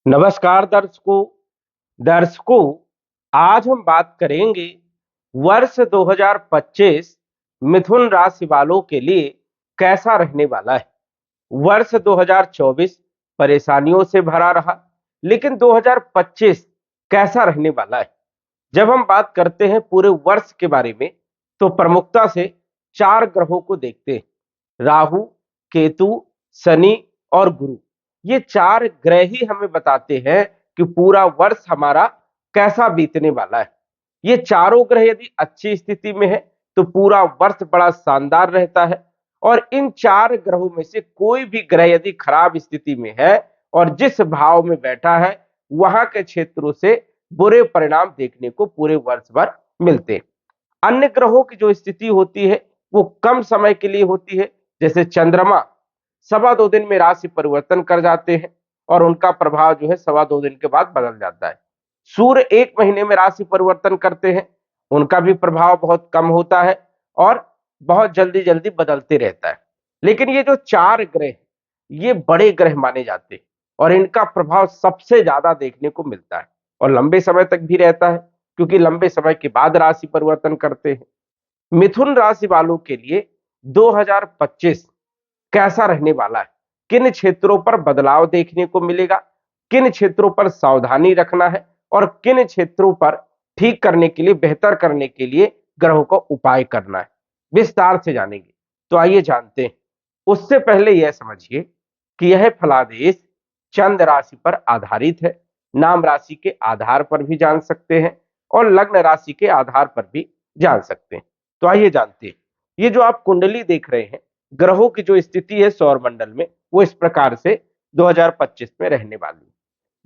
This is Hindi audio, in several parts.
नमस्कार दर्शकों, आज हम बात करेंगे वर्ष 2025 मिथुन राशि वालों के लिए कैसा रहने वाला है। वर्ष 2024 परेशानियों से भरा रहा, लेकिन 2025 कैसा रहने वाला है। जब हम बात करते हैं पूरे वर्ष के बारे में, तो प्रमुखता से चार ग्रहों को देखते हैं। राहु, केतु, शनि और गुरु। ये चार ग्रह ही हमें बताते हैं कि पूरा वर्ष हमारा कैसा बीतने वाला है। ये चारों ग्रह यदि अच्छी स्थिति में है तो पूरा वर्ष बड़ा शानदार रहता है, और इन चार ग्रहों में से कोई भी ग्रह यदि खराब स्थिति में है और जिस भाव में बैठा है, वहां के क्षेत्रों से बुरे परिणाम देखने को पूरे वर्ष भर मिलते हैं। अन्य ग्रहों की जो स्थिति होती है वो कम समय के लिए होती है। जैसे चंद्रमा 2.25 दिन में राशि परिवर्तन कर जाते हैं और उनका प्रभाव जो है 2.25 दिन के बाद बदल जाता है। सूर्य 1 महीने में राशि परिवर्तन करते हैं, उनका भी प्रभाव बहुत कम होता है और बहुत जल्दी जल्दी बदलते रहता है। लेकिन ये जो चार ग्रह, ये बड़े ग्रह माने जाते हैं और इनका प्रभाव सबसे ज्यादा देखने को मिलता है और लंबे समय तक भी रहता है, क्योंकि लंबे समय के बाद राशि परिवर्तन करते हैं। मिथुन राशि वालों के लिए 2025 कैसा रहने वाला है, किन क्षेत्रों पर बदलाव देखने को मिलेगा, किन क्षेत्रों पर सावधानी रखना है और किन क्षेत्रों पर ठीक करने के लिए, बेहतर करने के लिए ग्रहों का उपाय करना है, विस्तार से जानेंगे। तो आइए जानते हैं। उससे पहले यह समझिए कि यह फलादेश चंद्र राशि पर आधारित है। नाम राशि के आधार पर भी जान सकते हैं और लग्न राशि के आधार पर भी जान सकते हैं। तो आइए जानते हैं। ये जो आप कुंडली देख रहे हैं, ग्रहों की जो स्थिति है सौर मंडल में, वो इस प्रकार से 2025 में रहने वाली है।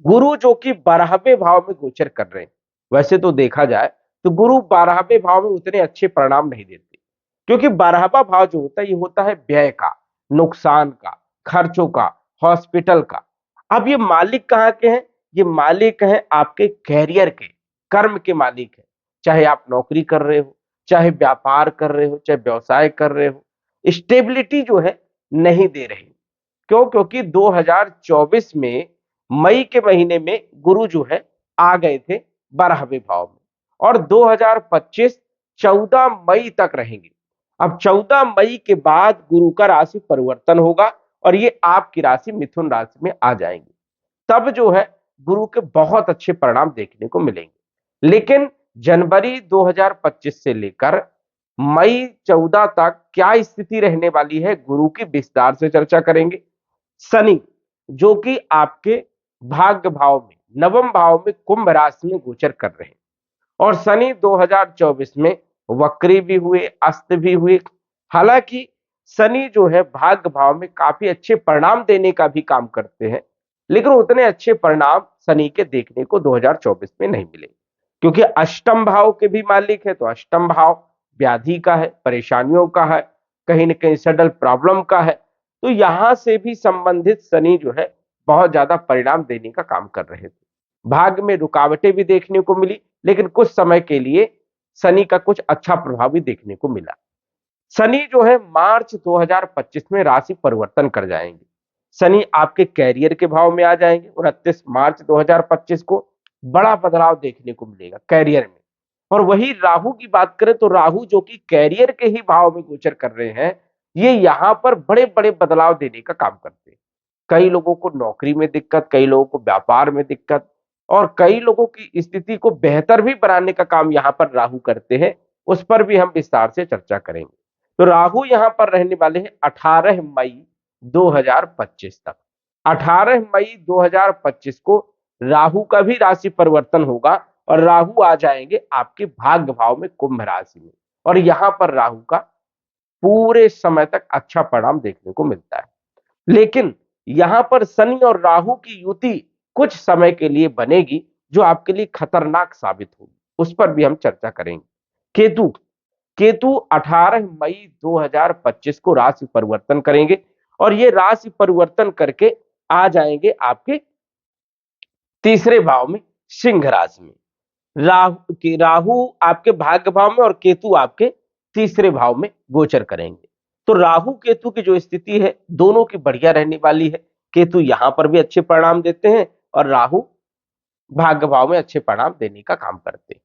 गुरु जो कि 12वें भाव में गोचर कर रहे हैं। वैसे तो देखा जाए तो गुरु 12वें भाव में उतने अच्छे परिणाम नहीं देते, क्योंकि 12वां भाव जो होता है ये होता है व्यय का, नुकसान का, खर्चों का, हॉस्पिटल का। अब ये मालिक कहाँ के हैं? ये मालिक हैं आपके कैरियर के, कर्म के मालिक है। चाहे आप नौकरी कर रहे हो, चाहे व्यापार कर रहे हो, चाहे व्यवसाय कर रहे हो, स्टेबिलिटी जो है नहीं दे रही। क्यों? क्योंकि 2024 में मई के महीने में गुरु जो है आ गए थे 12वें भाव में, और 2025 14 मई तक रहेंगे। अब 14 मई के बाद गुरु का राशि परिवर्तन होगा और ये आपकी राशि मिथुन राशि में आ जाएंगे। तब जो है गुरु के बहुत अच्छे परिणाम देखने को मिलेंगे। लेकिन जनवरी 2025 से लेकर मई 14 तक क्या स्थिति रहने वाली है, गुरु की विस्तार से चर्चा करेंगे। शनि जो कि आपके भाग्य भाव में, नवम भाव में, कुंभ राशि में गोचर कर रहे हैं, और शनि 2024 में वक्री भी हुए, अस्त भी हुए। हालांकि शनि जो है भाग्य भाव में काफी अच्छे परिणाम देने का भी काम करते हैं, लेकिन उतने अच्छे परिणाम शनि के देखने को 2024 में नहीं मिले, क्योंकि अष्टम भाव के भी मालिक है। तो अष्टम भाव व्याधि का है, परेशानियों का है, कहीं ना कहीं सडल प्रॉब्लम का है। तो यहां से भी संबंधित शनि जो है बहुत ज्यादा परिणाम देने का काम कर रहे थे। भाग्य में रुकावटें भी देखने को मिली, लेकिन कुछ समय के लिए शनि का कुछ अच्छा प्रभाव भी देखने को मिला। शनि जो है मार्च 2025 में राशि परिवर्तन कर जाएंगे। शनि आपके कैरियर के भाव में आ जाएंगे। 29 मार्च 2025 को बड़ा बदलाव देखने को मिलेगा कैरियर में। और वही राहु की बात करें तो राहु जो कि कैरियर के ही भाव में गोचर कर रहे हैं, ये यहां पर बड़े बड़े बदलाव देने का काम करते हैं। कई लोगों को नौकरी में दिक्कत, कई लोगों को व्यापार में दिक्कत, और कई लोगों की स्थिति को बेहतर भी बनाने का काम यहाँ पर राहु करते हैं। उस पर भी हम विस्तार से चर्चा करेंगे। तो राहु यहाँ पर रहने वाले हैं 18 मई 2025 तक। 18 मई 2025 को राहु का भी राशि परिवर्तन होगा और राहु आ जाएंगे आपके भाग्य भाव में, कुंभ राशि में, और यहां पर राहु का पूरे समय तक अच्छा परिणाम देखने को मिलता है। लेकिन यहां पर शनि और राहु की युति कुछ समय के लिए बनेगी, जो आपके लिए खतरनाक साबित होगी। उस पर भी हम चर्चा करेंगे। केतु केतु 18 मई 2025 को राशि परिवर्तन करेंगे और ये राशि परिवर्तन करके आ जाएंगे आपके तीसरे भाव में, सिंह राशि में। राहु आपके भाग्य भाव में और केतु आपके तीसरे भाव में गोचर करेंगे। तो राहु केतु की जो स्थिति है दोनों की बढ़िया रहने वाली है। केतु यहां पर भी अच्छे परिणाम देते हैं और राहु भाग्य भाव में अच्छे परिणाम देने का काम करते हैं।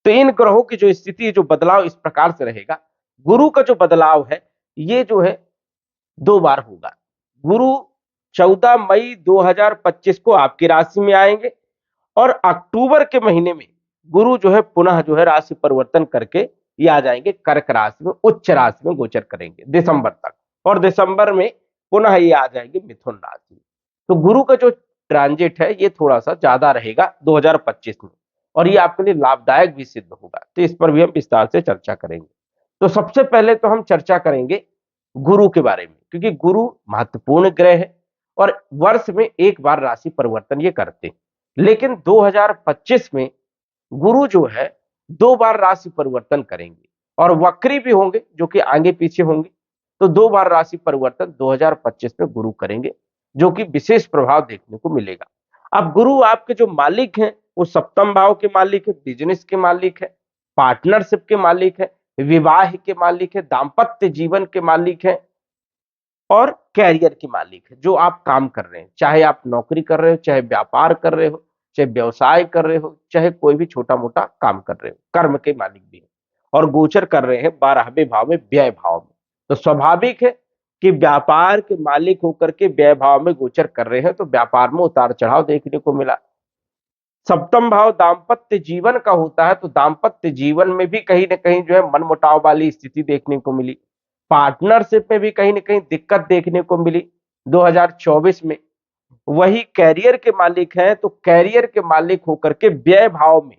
तो इन ग्रहों की जो स्थिति, जो बदलाव इस प्रकार से रहेगा। गुरु का जो बदलाव है ये जो है 2 बार होगा। गुरु 14 मई 2025 को आपकी राशि में आएंगे और अक्टूबर के महीने में गुरु जो है पुनः जो है राशि परिवर्तन करके ये आ जाएंगे कर्क राशि में, उच्च राशि में गोचर करेंगे दिसंबर तक, और दिसंबर में पुनः ये आ जाएंगे मिथुन राशि। तो गुरु का जो ट्रांजिट है ये थोड़ा सा ज्यादा रहेगा 2025 में, और ये आपके लिए लाभदायक भी सिद्ध होगा। तो इस पर भी हम विस्तार से चर्चा करेंगे। तो सबसे पहले तो हम चर्चा करेंगे गुरु के बारे में, क्योंकि गुरु महत्वपूर्ण ग्रह है और वर्ष में एक बार राशि परिवर्तन ये करते हैं। लेकिन 2025 में गुरु जो है 2 बार राशि परिवर्तन करेंगे और वक्री भी होंगे, जो कि आगे पीछे होंगे। तो 2 बार राशि परिवर्तन 2025 में गुरु करेंगे, जो कि विशेष प्रभाव देखने को मिलेगा। अब गुरु आपके जो मालिक हैं वो सप्तम भाव के मालिक है, बिजनेस के मालिक है, पार्टनरशिप के मालिक है, विवाह के मालिक है, दाम्पत्य जीवन के मालिक है और कैरियर के मालिक है। जो आप काम कर रहे हैं, चाहे आप नौकरी कर रहे हो, चाहे व्यापार कर रहे हो, चाहे व्यवसाय कर रहे हो, चाहे कोई भी छोटा मोटा काम कर रहे हो, कर्म के मालिक भी है और गोचर कर रहे हैं 12वें भाव में, व्यय भाव में। तो स्वाभाविक है कि व्यापार के मालिक होकर के व्यय भाव में गोचर कर रहे हैं, तो व्यापार में उतार चढ़ाव देखने को मिला। सप्तम भाव दाम्पत्य जीवन का होता है, तो दाम्पत्य जीवन में भी कहीं ना कहीं जो है मनमुटाव वाली स्थिति देखने को मिली। पार्टनरशिप में भी कहीं ना कहीं दिक्कत देखने को मिली 2024 में। वही कैरियर के मालिक हैं, तो कैरियर के मालिक होकर के व्यय भाव में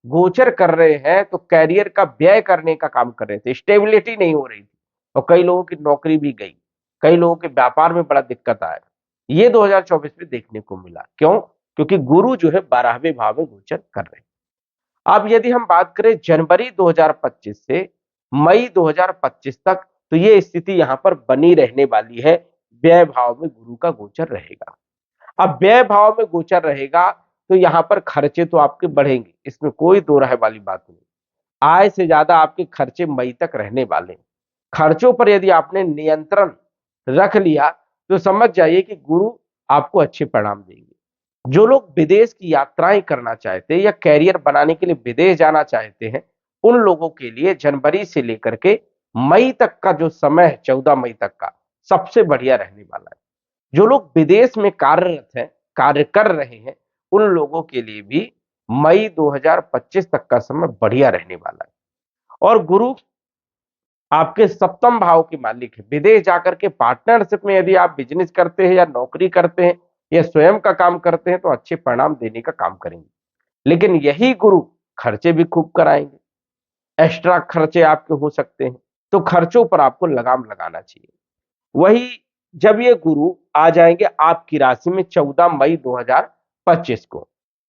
गोचर कर रहे हैं, तो कैरियर का व्यय करने का काम कर रहे थे, स्टेबिलिटी नहीं हो रही थी और कई लोगों की नौकरी भी गई, कई लोगों के व्यापार में बड़ा दिक्कत आया। ये 2024 में देखने को मिला। क्यों? क्योंकि गुरु जो है 12वें भाव में गोचर कर रहे हैं। अब यदि हम बात करें जनवरी 2025 से मई 2025 तक, तो ये स्थिति यहां पर बनी रहने वाली है, व्यय भाव में गुरु का गोचर रहेगा। अब व्यय भाव में गोचर रहेगा तो यहां पर खर्चे तो आपके बढ़ेंगे, इसमें कोई दो राय वाली बात नहीं। आय से ज्यादा आपके खर्चे मई तक रहने वाले हैं। खर्चों पर यदि आपने नियंत्रण रख लिया तो समझ जाइए कि गुरु आपको अच्छे परिणाम देंगे। जो लोग विदेश की यात्राएं करना चाहते हैं या कैरियर बनाने के लिए विदेश जाना चाहते हैं, उन लोगों के लिए जनवरी से लेकर के मई तक का जो समय है, 14 मई तक का, सबसे बढ़िया रहने वाला है। जो लोग विदेश में कार्यरत हैं, कार्य कर रहे हैं, उन लोगों के लिए भी मई 2025 तक का समय बढ़िया रहने वाला है। और गुरु आपके सप्तम भाव के मालिक है। विदेश जाकर के पार्टनरशिप में यदि आप बिजनेस करते हैं या नौकरी करते हैं या स्वयं का काम करते हैं, तो अच्छे परिणाम देने का काम करेंगे। लेकिन यही गुरु खर्चे भी खूब कराएंगे, एक्स्ट्रा खर्चे आपके हो सकते हैं, तो खर्चों पर आपको लगाम लगाना चाहिए। वही जब ये गुरु आ जाएंगे आपकी राशि में 14 मई 2025 को,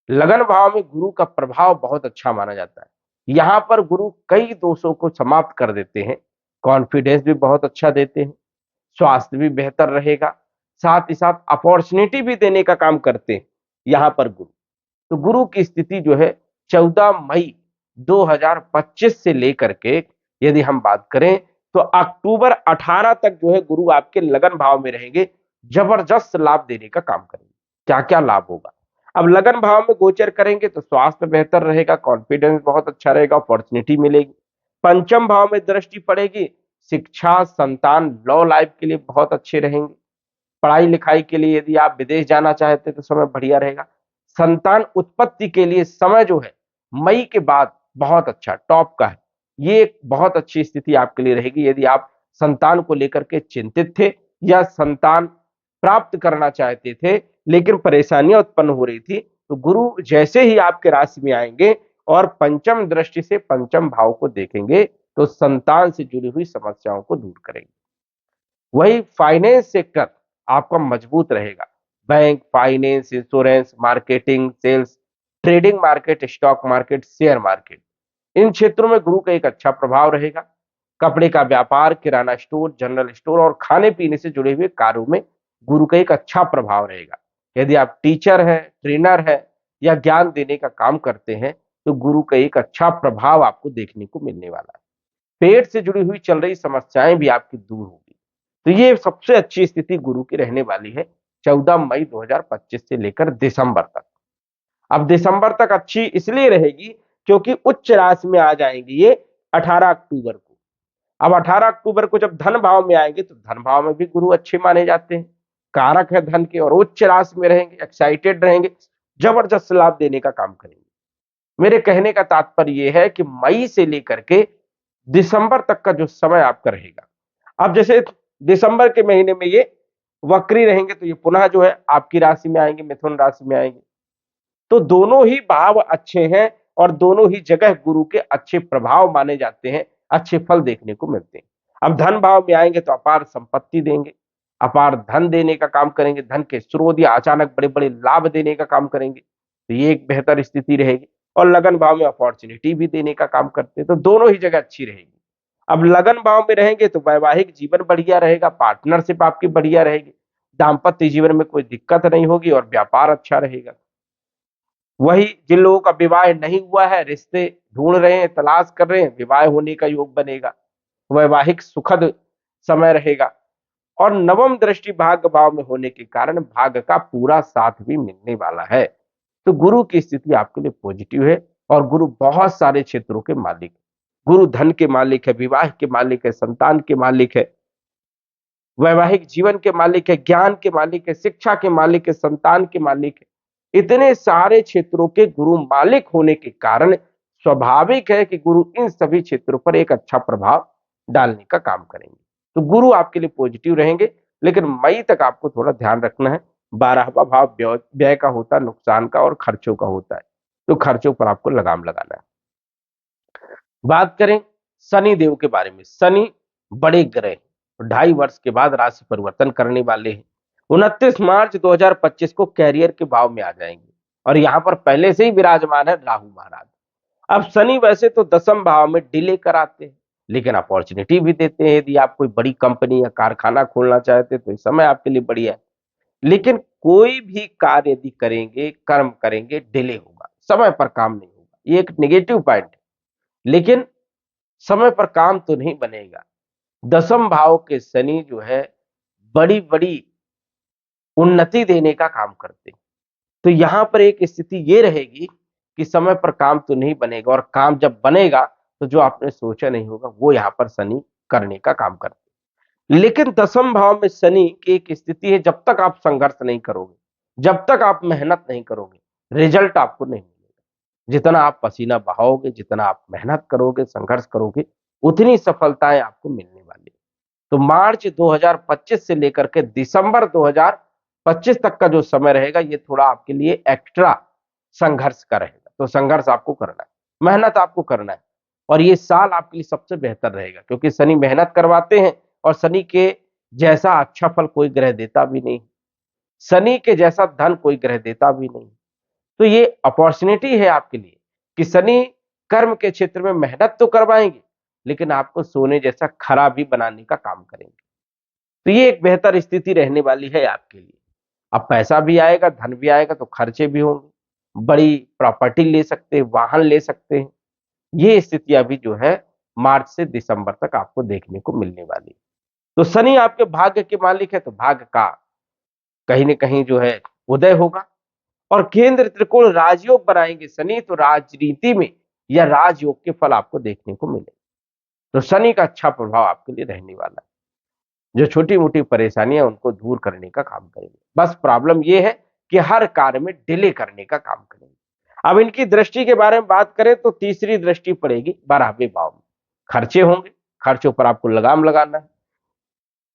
लगन भाव में गुरु का प्रभाव बहुत अच्छा माना जाता है। यहां पर गुरु कई दोषों को समाप्त कर देते हैं, कॉन्फिडेंस भी बहुत अच्छा देते हैं, स्वास्थ्य भी बेहतर रहेगा, साथ ही साथ अपॉर्चुनिटी भी देने का काम करते हैं यहां पर गुरु। तो गुरु की स्थिति जो है 14 मई 2025 से लेकर के यदि हम बात करें तो अक्टूबर 18 तक जो है गुरु आपके लगन भाव में रहेंगे, जबरदस्त लाभ देने का काम करेंगे। क्या क्या लाभ होगा? अब लगन भाव में गोचर करेंगे तो स्वास्थ्य बेहतर रहेगा, कॉन्फिडेंस बहुत अच्छा रहेगा, अपॉर्चुनिटी मिलेगी। पंचम भाव में दृष्टि पड़ेगी, शिक्षा, संतान, लव लाइफ के लिए बहुत अच्छे रहेंगे। पढ़ाई लिखाई के लिए यदि आप विदेश जाना चाहते हैं तो समय बढ़िया रहेगा। संतान उत्पत्ति के लिए समय जो है मई के बाद बहुत अच्छा टॉप का है। ये एक बहुत अच्छी स्थिति आपके लिए रहेगी यदि आप संतान को लेकर के चिंतित थे या संतान प्राप्त करना चाहते थे लेकिन परेशानियां उत्पन्न हो रही थी, तो गुरु जैसे ही आपके राशि में आएंगे और पंचम दृष्टि से पंचम भाव को देखेंगे तो संतान से जुड़ी हुई समस्याओं को दूर करेंगे। वही फाइनेंस सेक्टर आपका मजबूत रहेगा। Bank, finance, insurance, marketing, sales, trading market, stock market, share market, इन क्षेत्रों में गुरु का एक अच्छा प्रभाव रहेगा। कपड़े का व्यापार, किराना स्टोर, जनरल स्टोर और खाने पीने से जुड़े हुए कार्यों में गुरु का एक अच्छा प्रभाव रहेगा। यदि आप टीचर हैं, ट्रेनर हैं या ज्ञान देने का काम करते हैं तो गुरु का एक अच्छा प्रभाव आपको देखने को मिलने वाला है। पेट से जुड़ी हुई चल रही समस्याएं भी आपकी दूर होगी। तो ये सबसे अच्छी स्थिति गुरु की रहने वाली है 14 मई 2025 से लेकर दिसंबर तक। अब दिसंबर तक अच्छी इसलिए रहेगी क्योंकि उच्च राशि में आ जाएंगे ये 18 अक्टूबर को। अब 18 अक्टूबर को जब धन भाव में आएंगे तो धन भाव में भी गुरु अच्छे माने जाते हैं, कारक है धन के, और उच्च राशि में रहेंगे, एक्साइटेड रहेंगे, जबरदस्त लाभ देने का काम करेंगे। मेरे कहने का तात्पर्य यह है कि मई से लेकर के दिसंबर तक का जो समय आपका रहेगा, अब जैसे दिसंबर के महीने में ये वक्री रहेंगे तो ये पुनः जो है आपकी राशि में आएंगे, मिथुन राशि में आएंगे। तो दोनों ही भाव अच्छे हैं और दोनों ही जगह गुरु के अच्छे प्रभाव माने जाते हैं, अच्छे फल देखने को मिलते हैं। अब धन भाव में आएंगे तो अपार संपत्ति देंगे, अपार धन देने का काम करेंगे, धन के स्रोत या अचानक बड़े बड़े लाभ देने का काम करेंगे, तो ये एक बेहतर स्थिति रहेगी। और लगन भाव में अपॉर्चुनिटी भी देने का काम करते हैं, तो दोनों ही जगह अच्छी रहेगी। अब लगन भाव में रहेंगे तो वैवाहिक जीवन बढ़िया रहेगा, पार्टनरशिप आपकी बढ़िया रहेगी, दाम्पत्य जीवन में कोई दिक्कत नहीं होगी और व्यापार अच्छा रहेगा। वही जिन लोगों का विवाह नहीं हुआ है, रिश्ते ढूंढ रहे हैं, तलाश कर रहे हैं, विवाह होने का योग बनेगा, वैवाहिक सुखद समय रहेगा। और नवम दृष्टि भाग्य भाव में होने के कारण भाग्य का पूरा साथ भी मिलने वाला है। तो गुरु की स्थिति आपके लिए पॉजिटिव है और गुरु बहुत सारे क्षेत्रों के मालिक है। गुरु धन के मालिक है, विवाह के मालिक है, संतान के मालिक है, वैवाहिक जीवन के मालिक है, ज्ञान के मालिक है, शिक्षा के मालिक है, संतान के मालिक है। इतने सारे क्षेत्रों के गुरु मालिक होने के कारण स्वाभाविक है कि गुरु इन सभी क्षेत्रों पर एक अच्छा प्रभाव डालने का काम करेंगे। तो गुरु आपके लिए पॉजिटिव रहेंगे, लेकिन मई तक आपको थोड़ा ध्यान रखना है। 12वां भाव व्यय का होता है, नुकसान का और खर्चों का होता है, तो खर्चों पर आपको लगाम लगाना है। बात करें शनि देव के बारे में। शनि बड़े ग्रह 2.5 वर्ष के बाद राशि परिवर्तन करने वाले हैं। 29 मार्च 2025 को कैरियर के भाव में आ जाएंगे और यहां पर पहले से ही विराजमान है राहु महाराज। अब शनि वैसे तो 10वें भाव में डिले कराते हैं, लेकिन अपॉर्चुनिटी भी देते हैं। यदि आप कोई बड़ी कंपनी या कारखाना खोलना चाहते हैं तो इस समय आपके लिए बढ़िया है। लेकिन कोई भी कार्य यदि करेंगे, कर्म करेंगे, डिले होगा, समय पर काम नहीं होगा, ये एक नेगेटिव पॉइंट है। लेकिन समय पर काम तो नहीं बनेगा। 10वें भाव के शनि जो है बड़ी बड़ी उन्नति देने का काम करते हैं। तो यहां पर एक स्थिति ये रहेगी कि समय पर काम तो नहीं बनेगा, और काम जब बनेगा तो जो आपने सोचा नहीं होगा वो यहां पर शनि करने का काम करते हैं। लेकिन 10वें भाव में शनि की एक स्थिति है, जब तक आप संघर्ष नहीं करोगे, जब तक आप मेहनत नहीं करोगे, रिजल्ट आपको नहीं मिलेगा। जितना आप पसीना बहाओगे, जितना आप मेहनत करोगे, संघर्ष करोगे, उतनी सफलताएं आपको मिलने वाली। तो मार्च 2025 से लेकर के दिसंबर 2025 तक का जो समय रहेगा ये थोड़ा आपके लिए एक्स्ट्रा संघर्ष का रहेगा। तो संघर्ष आपको करना है, मेहनत आपको करना है, और ये साल आपके लिए सबसे बेहतर रहेगा क्योंकि शनि मेहनत करवाते हैं और शनि के जैसा अच्छा फल कोई ग्रह देता भी नहीं, शनि के जैसा धन कोई ग्रह देता भी नहीं। तो ये अपॉर्चुनिटी है आपके लिए कि शनि कर्म के क्षेत्र में मेहनत तो करवाएंगे, लेकिन आपको सोने जैसा खरा भी बनाने का काम करेंगे। तो ये एक बेहतर स्थिति रहने वाली है आपके लिए। अब पैसा भी आएगा, धन भी आएगा, तो खर्चे भी होंगे, बड़ी प्रॉपर्टी ले सकते हैं, वाहन ले सकते हैं। ये स्थितियां भी जो है मार्च से दिसंबर तक आपको देखने को मिलने वाली। तो शनि आपके भाग्य के मालिक है, तो भाग्य का कहीं ना कहीं जो है उदय होगा। और केंद्र त्रिकोण राजयोग बनाएंगे शनि, तो राजनीति में या राजयोग के फल आपको देखने को मिले। तो शनि का अच्छा प्रभाव आपके लिए रहने वाला है। जो छोटी मोटी परेशानियां उनको दूर करने का काम करेंगे। बस प्रॉब्लम यह है कि हर कार्य में डिले करने का काम करेंगे। अब इनकी दृष्टि के बारे में बात करें तो तीसरी दृष्टि पड़ेगी 12वें भाव में। खर्चे होंगे, खर्चों पर आपको लगाम लगाना है।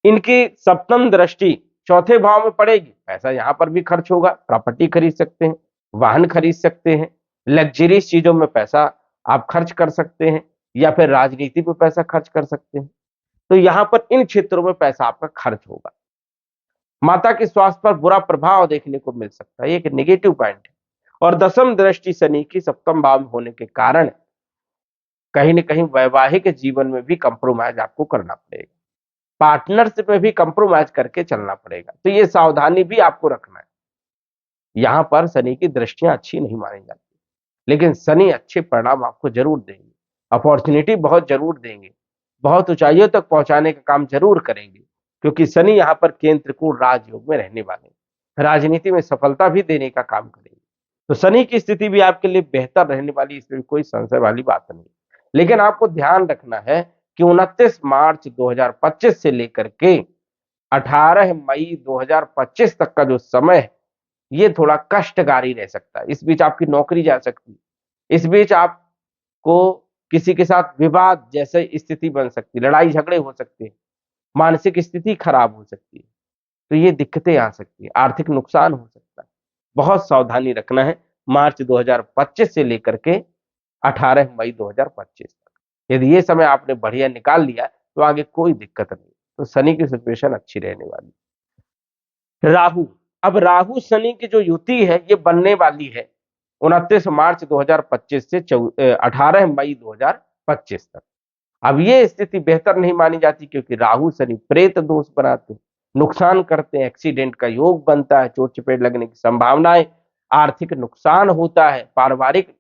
इनकी सप्तम दृष्टि चौथे भाव में पड़ेगी, पैसा यहां पर भी खर्च होगा, प्रॉपर्टी खरीद सकते हैं, वाहन खरीद सकते हैं, लग्जरीज चीजों में पैसा आप खर्च कर सकते हैं, या फिर राजनीति पे पैसा खर्च कर सकते हैं। तो यहां पर इन क्षेत्रों में पैसा आपका खर्च होगा। माता के स्वास्थ्य पर बुरा प्रभाव देखने को मिल सकता है, एक नेगेटिव पॉइंट है। और 10वीं दृष्टि शनि की 7वें भाव में होने के कारण कहीं ना कहीं वैवाहिक जीवन में भी कंप्रोमाइज आपको करना पड़ेगा, पार्टनरशिप में भी कंप्रोमाइज करके चलना पड़ेगा। तो ये सावधानी भी आपको रखना है। यहां पर शनि की दृष्टियां अच्छी नहीं मानी जाती, लेकिन शनि अच्छे परिणाम आपको जरूर देंगे, अपॉर्चुनिटी बहुत जरूर देंगे, बहुत ऊंचाइयों तक पहुंचाने का काम जरूर करेंगे, क्योंकि शनि यहां पर केंद्र को राजयोग में रहने वाले। राजनीति में सफलता भी देने का काम करेंगे। तो शनि की स्थिति भी आपके लिए बेहतर रहने वाली, इसमें कोई संशय वाली बात नहीं। लेकिन आपको ध्यान रखना है कि 29 मार्च 2025 से लेकर के 18 मई 2025 तक का जो समय है, ये थोड़ा कष्टकारी रह सकता है। इस बीच आपकी नौकरी जा सकती है, इस बीच आपको किसी के साथ विवाद जैसे स्थिति बन सकती है, लड़ाई झगड़े हो सकते हैं, मानसिक स्थिति खराब हो सकती है। तो ये दिक्कतें आ सकती है, आर्थिक नुकसान हो सकता है। बहुत सावधानी रखना है मार्च 2025 से लेकर के 18 मई 2025 तक। यदि ये समय आपने बढ़िया निकाल लिया तो आगे कोई दिक्कत नहीं। तो शनि की सिचुएशन अच्छी रहने वाली। राहु, अब राहु शनि की जो युति है ये बनने वाली है 29 मार्च 2025 से 18 मई 2025 तक। अब ये स्थिति बेहतर नहीं मानी जाती, क्योंकि राहु शनि प्रेत दोष बनाते हैं, नुकसान करते हैं, एक्सीडेंट का योग बनता है, चोट चपेट लगने की संभावनाएं, आर्थिक नुकसान होता है, पारिवारिक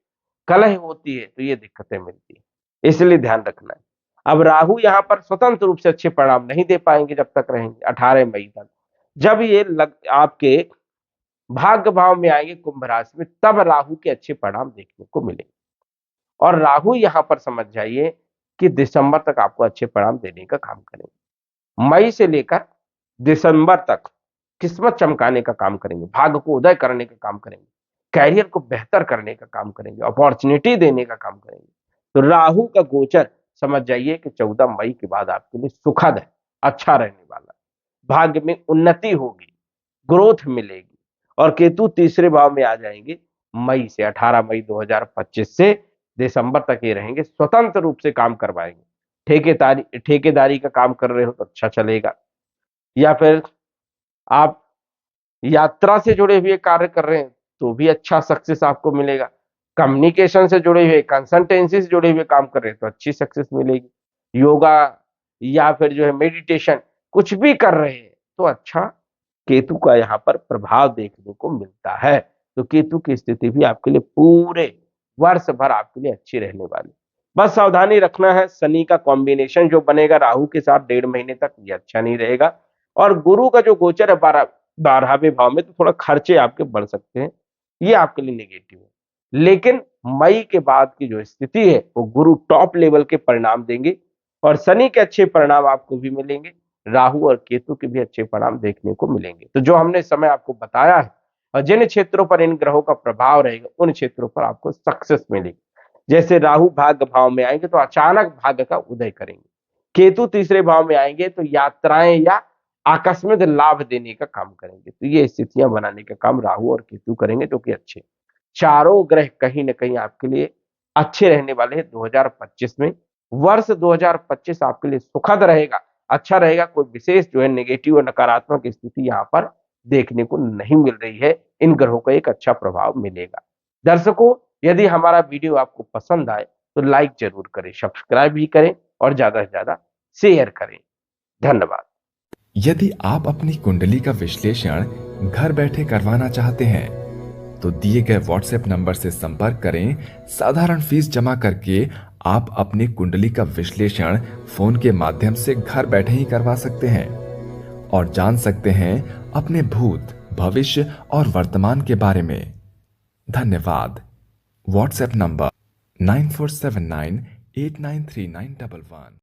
कलह होती है, तो ये दिक्कतें मिलती है, इसलिए ध्यान रखना है। अब राहु यहाँ पर स्वतंत्र रूप से अच्छे परिणाम नहीं दे पाएंगे जब तक रहेंगे 18 मई तक। जब ये आपके भाग्य भाव में आएंगे कुंभ राशि में, तब राहु के अच्छे परिणाम देखने को मिलेंगे। और राहु यहां पर समझ जाइए कि दिसंबर तक आपको अच्छे परिणाम देने का काम करेंगे। मई से लेकर दिसंबर तक किस्मत चमकाने का काम करेंगे, भाग्य को उदय करने का काम करेंगे, कैरियर को बेहतर करने का काम करेंगे, अपॉर्चुनिटी देने का काम करेंगे। तो राहु का गोचर समझ जाइए कि 14 मई के बाद आपके लिए सुखद है, अच्छा रहने वाला है, भाग्य में उन्नति होगी, ग्रोथ मिलेगी। और केतु तीसरे भाव में आ जाएंगे मई से, 18 मई 2025 से दिसंबर तक ये रहेंगे, स्वतंत्र रूप से काम करवाएंगे। ठेकेदारी का काम कर रहे हो तो अच्छा चलेगा, या फिर आप यात्रा से जुड़े हुए कार्य कर रहे हैं तो भी अच्छा सक्सेस आपको मिलेगा। कम्युनिकेशन से जुड़े हुए, कंसल्टेंसी से जुड़े हुए काम कर रहे हैं तो अच्छी सक्सेस मिलेगी। योगा या फिर जो है मेडिटेशन कुछ भी कर रहे हैं तो अच्छा केतु का यहाँ पर प्रभाव देखने को मिलता है। तो केतु की स्थिति भी आपके लिए पूरे वर्ष भर आपके लिए अच्छी रहने वाली। बस सावधानी रखना है, शनि का कॉम्बिनेशन जो बनेगा राहु के साथ 1.5 महीने तक ये अच्छा नहीं रहेगा। और गुरु का जो गोचर है 12वें भाव में, तो थोड़ा खर्चे आपके बढ़ सकते हैं, ये आपके लिए नेगेटिव है। लेकिन मई के बाद की जो स्थिति है वो गुरु टॉप लेवल के परिणाम देंगे, और शनि के अच्छे परिणाम आपको भी मिलेंगे, राहु और केतु के भी अच्छे परिणाम देखने को मिलेंगे। तो जो हमने समय आपको बताया है और जिन क्षेत्रों पर इन ग्रहों का प्रभाव रहेगा उन क्षेत्रों पर आपको सक्सेस मिलेगी। जैसे राहु भाग्य भाव में आएंगे तो अचानक भाग्य का उदय करेंगे, केतु तीसरे भाव में आएंगे तो यात्राएं या आकस्मिक लाभ देने का काम करेंगे। तो ये स्थितियां बनाने का काम राहु और केतु करेंगे, जो कि अच्छे चारों ग्रह कहीं ना कहीं आपके लिए अच्छे रहने वाले हैं 2025 में। वर्ष 2025 आपके लिए सुखद रहेगा, अच्छा रहेगा। कोई विशेष जो है नेगेटिव और नकारात्मक स्थिति यहाँ पर देखने को नहीं मिल रही है, इन ग्रहों का एक अच्छा प्रभाव मिलेगा। दर्शकों, यदि हमारा वीडियो आपको पसंद आए तो लाइक जरूर करें, सब्सक्राइब भी करें और ज्यादा से ज्यादा शेयर करें। धन्यवाद। यदि आप अपनी कुंडली का विश्लेषण घर बैठे करवाना चाहते हैं तो दिए गए व्हाट्सएप नंबर से संपर्क करें। साधारण फीस जमा करके आप अपनी कुंडली का विश्लेषण फोन के माध्यम से घर बैठे ही करवा सकते हैं और जान सकते हैं अपने भूत, भविष्य और वर्तमान के बारे में। धन्यवाद। WhatsApp number 9479893911।